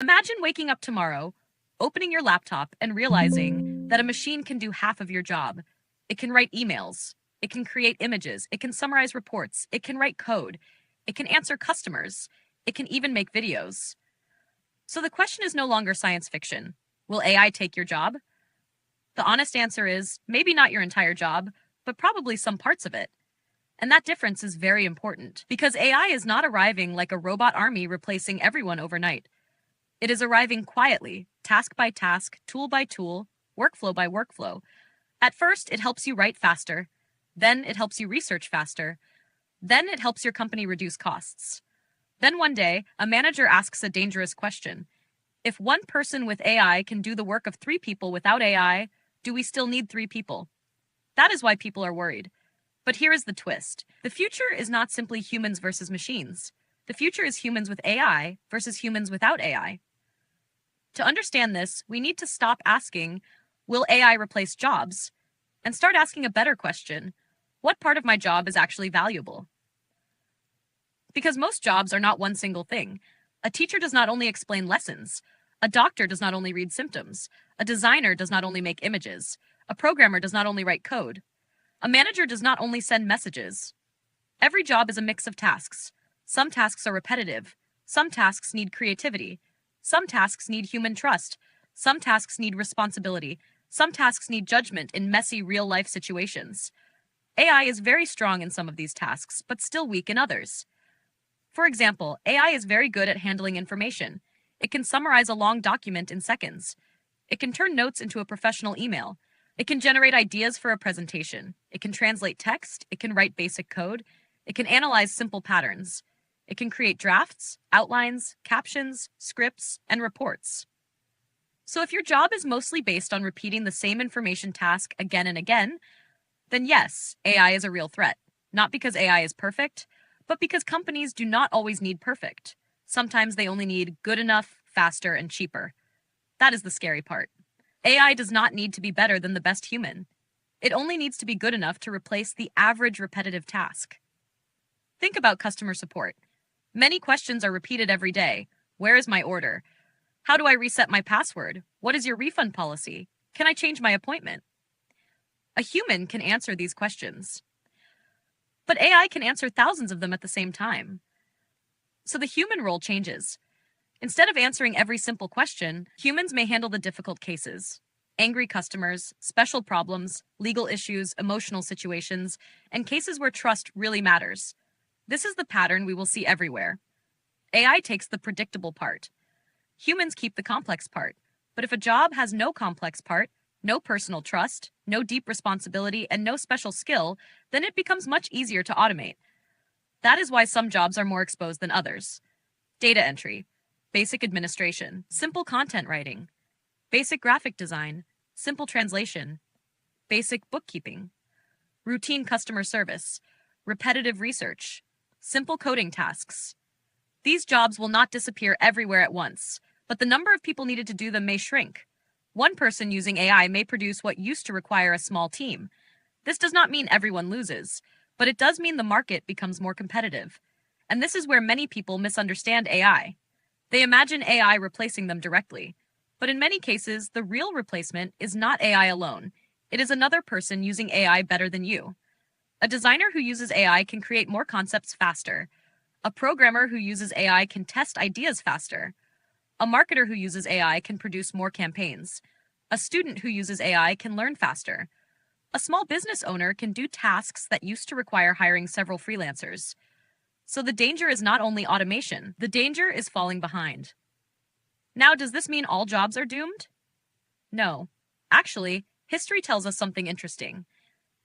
Imagine waking up tomorrow, opening your laptop, and realizing that a machine can do half of your job. It can write emails, it can create images, it can summarize reports, it can write code, it can answer customers, it can even make videos. So the question is no longer science fiction. Will AI take your job? The honest answer is maybe not your entire job, but probably some parts of it. And that difference is very important because AI is not arriving like a robot army replacing everyone overnight. It is arriving quietly, task by task, tool by tool, workflow by workflow. At first, it helps you write faster. Then it helps you research faster. Then it helps your company reduce costs. Then one day, a manager asks a dangerous question. If one person with AI can do the work of 3 people without AI, do we still need 3 people? That is why people are worried. But here is the twist. The future is not simply humans versus machines. The future is humans with AI versus humans without AI. To understand this, we need to stop asking, will AI replace jobs? And start asking a better question. What part of my job is actually valuable? Because most jobs are not one single thing. A teacher does not only explain lessons. A doctor does not only read symptoms. A designer does not only make images. A programmer does not only write code. A manager does not only send messages. Every job is a mix of tasks. Some tasks are repetitive. Some tasks need creativity. Some tasks need human trust. Some tasks need responsibility. Some tasks need judgment in messy real-life situations. AI is very strong in some of these tasks, but still weak in others. For example, AI is very good at handling information. It can summarize a long document in seconds. It can turn notes into a professional email. It can generate ideas for a presentation. It can translate text. It can write basic code. It can analyze simple patterns. It can create drafts, outlines, captions, scripts, and reports. So if your job is mostly based on repeating the same information task again and again, then yes, AI is a real threat. Not because AI is perfect, but because companies do not always need perfect. Sometimes they only need good enough, faster, and cheaper. That is the scary part. AI does not need to be better than the best human. It only needs to be good enough to replace the average repetitive task. Think about customer support. Many questions are repeated every day. Where is my order? How do I reset my password? What is your refund policy? Can I change my appointment? A human can answer these questions. But AI can answer thousands of them at the same time. So the human role changes. Instead of answering every simple question, humans may handle the difficult cases. Angry customers, special problems, legal issues, emotional situations, and cases where trust really matters. This is the pattern we will see everywhere. AI takes the predictable part. Humans keep the complex part. But if a job has no complex part, no personal trust, no deep responsibility, and no special skill, then it becomes much easier to automate. That is why some jobs are more exposed than others. Data entry, basic administration, simple content writing, basic graphic design, simple translation, basic bookkeeping, routine customer service, repetitive research, simple coding tasks. These jobs will not disappear everywhere at once, but the number of people needed to do them may shrink. One person using AI may produce what used to require a small team. This does not mean everyone loses, but it does mean the market becomes more competitive. And this is where many people misunderstand AI. They imagine AI replacing them directly. But in many cases, the real replacement is not AI alone. It is another person using AI better than you. A designer who uses AI can create more concepts faster. A programmer who uses AI can test ideas faster. A marketer who uses AI can produce more campaigns. A student who uses AI can learn faster. A small business owner can do tasks that used to require hiring several freelancers. So the danger is not only automation, the danger is falling behind. Now, does this mean all jobs are doomed? No. Actually, history tells us something interesting.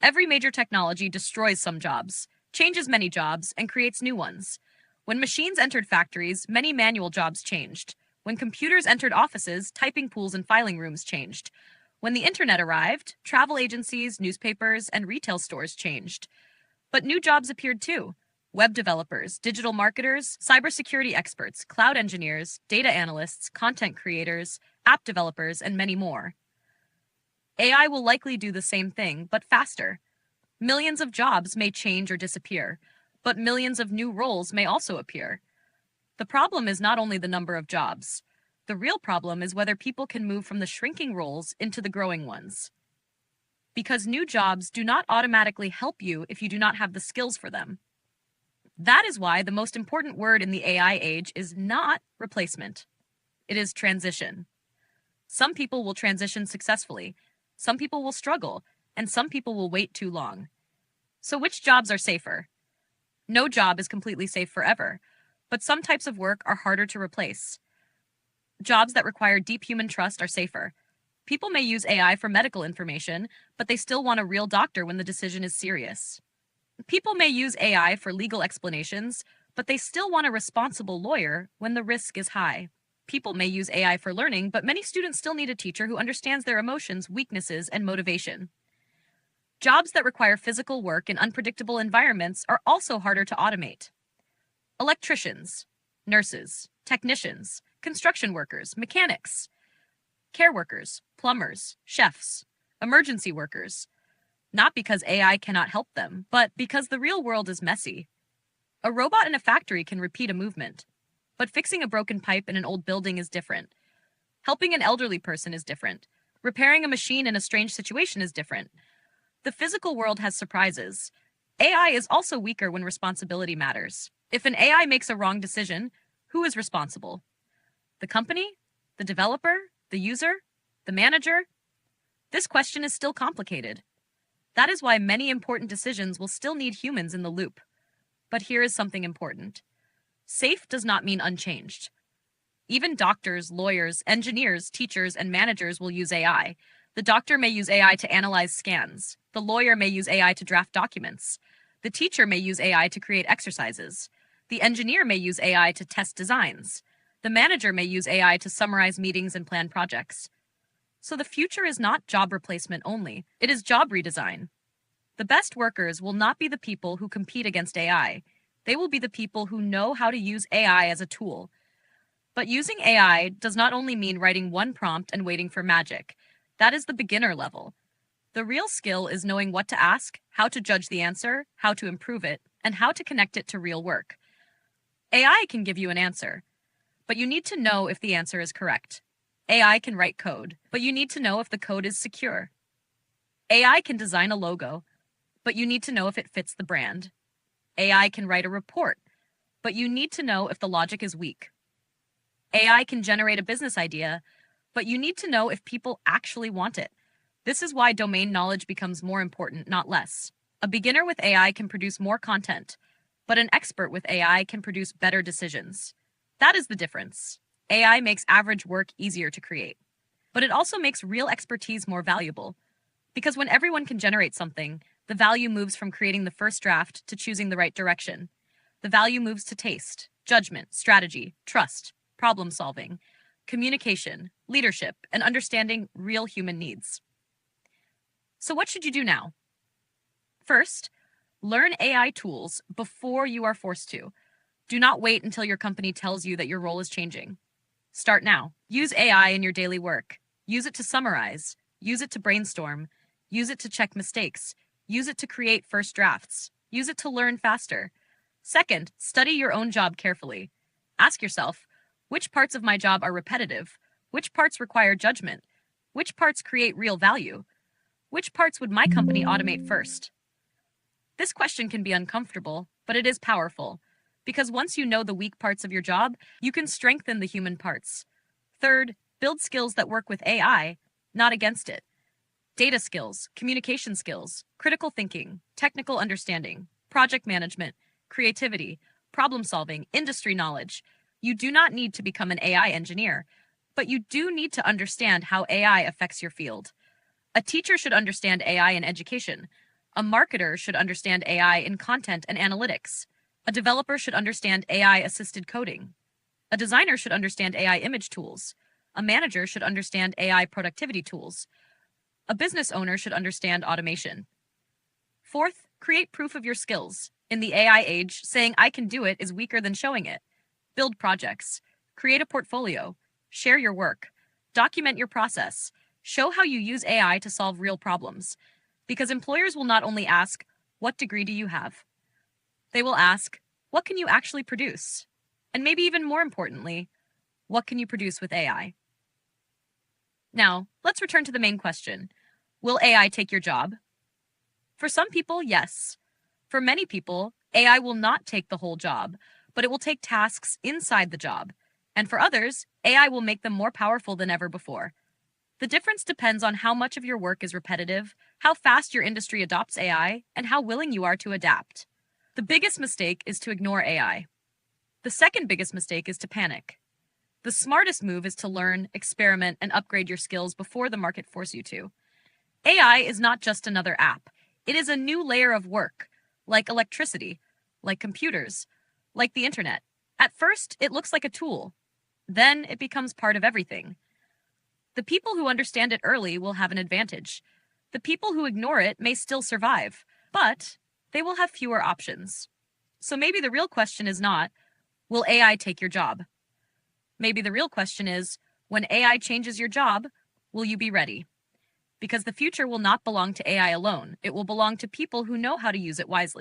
Every major technology destroys some jobs, changes many jobs, and creates new ones. When machines entered factories, many manual jobs changed. When computers entered offices, typing pools and filing rooms changed. When the internet arrived, travel agencies, newspapers, and retail stores changed. But new jobs appeared too. Web developers, digital marketers, cybersecurity experts, cloud engineers, data analysts, content creators, app developers, and many more. AI will likely do the same thing, but faster. Millions of jobs may change or disappear, but millions of new roles may also appear. The problem is not only the number of jobs. The real problem is whether people can move from the shrinking roles into the growing ones. Because new jobs do not automatically help you if you do not have the skills for them. That is why the most important word in the AI age is not replacement. It is transition. Some people will transition successfully, some people will struggle, and some people will wait too long. So which jobs are safer? No job is completely safe forever, but some types of work are harder to replace. Jobs that require deep human trust are safer. People may use AI for medical information, but they still want a real doctor when the decision is serious. People may use AI for legal explanations, but they still want a responsible lawyer when the risk is high. People may use AI for learning, but many students still need a teacher who understands their emotions, weaknesses, and motivation. Jobs that require physical work in unpredictable environments are also harder to automate. Electricians, nurses, technicians, construction workers, mechanics, care workers, plumbers, chefs, emergency workers. Not because AI cannot help them, but because the real world is messy. A robot in a factory can repeat a movement, but fixing a broken pipe in an old building is different. Helping an elderly person is different. Repairing a machine in a strange situation is different. The physical world has surprises. AI is also weaker when responsibility matters. If an AI makes a wrong decision, who is responsible? The company? The developer? The user? The manager? This question is still complicated. That is why many important decisions will still need humans in the loop. But here is something important. Safe does not mean unchanged. Even doctors, lawyers, engineers, teachers, and managers will use AI. The doctor may use AI to analyze scans. The lawyer may use AI to draft documents. The teacher may use AI to create exercises. The engineer may use AI to test designs. The manager may use AI to summarize meetings and plan projects. So the future is not job replacement only, it is job redesign. The best workers will not be the people who compete against AI. They will be the people who know how to use AI as a tool. But using AI does not only mean writing one prompt and waiting for magic. That is the beginner level. The real skill is knowing what to ask, how to judge the answer, how to improve it, and how to connect it to real work. AI can give you an answer, but you need to know if the answer is correct. AI can write code, but you need to know if the code is secure. AI can design a logo, but you need to know if it fits the brand. AI can write a report, but you need to know if the logic is weak. AI can generate a business idea, but you need to know if people actually want it. This is why domain knowledge becomes more important, not less. A beginner with AI can produce more content, but an expert with AI can produce better decisions. That is the difference. AI makes average work easier to create, but it also makes real expertise more valuable. Because when everyone can generate something, the value moves from creating the first draft to choosing the right direction. The value moves to taste, judgment, strategy, trust, problem solving, communication, leadership, and understanding real human needs. So what should you do now? First, learn AI tools before you are forced to. Do not wait until your company tells you that your role is changing. Start now. Use AI in your daily work. Use it to summarize. Use it to brainstorm. Use it to check mistakes. Use it to create first drafts. Use it to learn faster. Second, study your own job carefully. Ask yourself, which parts of my job are repetitive? Which parts require judgment? Which parts create real value? Which parts would my company automate first? This question can be uncomfortable, but it is powerful. Because once you know the weak parts of your job, you can strengthen the human parts. Third, build skills that work with AI, not against it. Data skills, communication skills, critical thinking, technical understanding, project management, creativity, problem solving, industry knowledge. You do not need to become an AI engineer, but you do need to understand how AI affects your field. A teacher should understand AI in education. A marketer should understand AI in content and analytics. A developer should understand AI-assisted coding. A designer should understand AI image tools. A manager should understand AI productivity tools. A business owner should understand automation. Fourth, create proof of your skills. In the AI age, saying I can do it is weaker than showing it. Build projects. Create a portfolio. Share your work. Document your process. Show how you use AI to solve real problems. Because employers will not only ask, what degree do you have? They will ask, what can you actually produce? And maybe even more importantly, What can you produce with AI? Now, let's return to the main question. Will AI take your job? For some people, yes. For many people, AI will not take the whole job, but it will take tasks inside the job. And for others, AI will make them more powerful than ever before. The difference depends on how much of your work is repetitive, how fast your industry adopts AI, and how willing you are to adapt. The biggest mistake is to ignore AI. The second biggest mistake is to panic. The smartest move is to learn, experiment, and upgrade your skills before the market forces you to. AI is not just another app. It is a new layer of work, like electricity, like computers, like the internet. At first, it looks like a tool. Then it becomes part of everything. The people who understand it early will have an advantage. The people who ignore it may still survive, but they will have fewer options. So maybe the real question is not, will AI take your job? Maybe the real question is, when AI changes your job, will you be ready? Because the future will not belong to AI alone. It will belong to people who know how to use it wisely.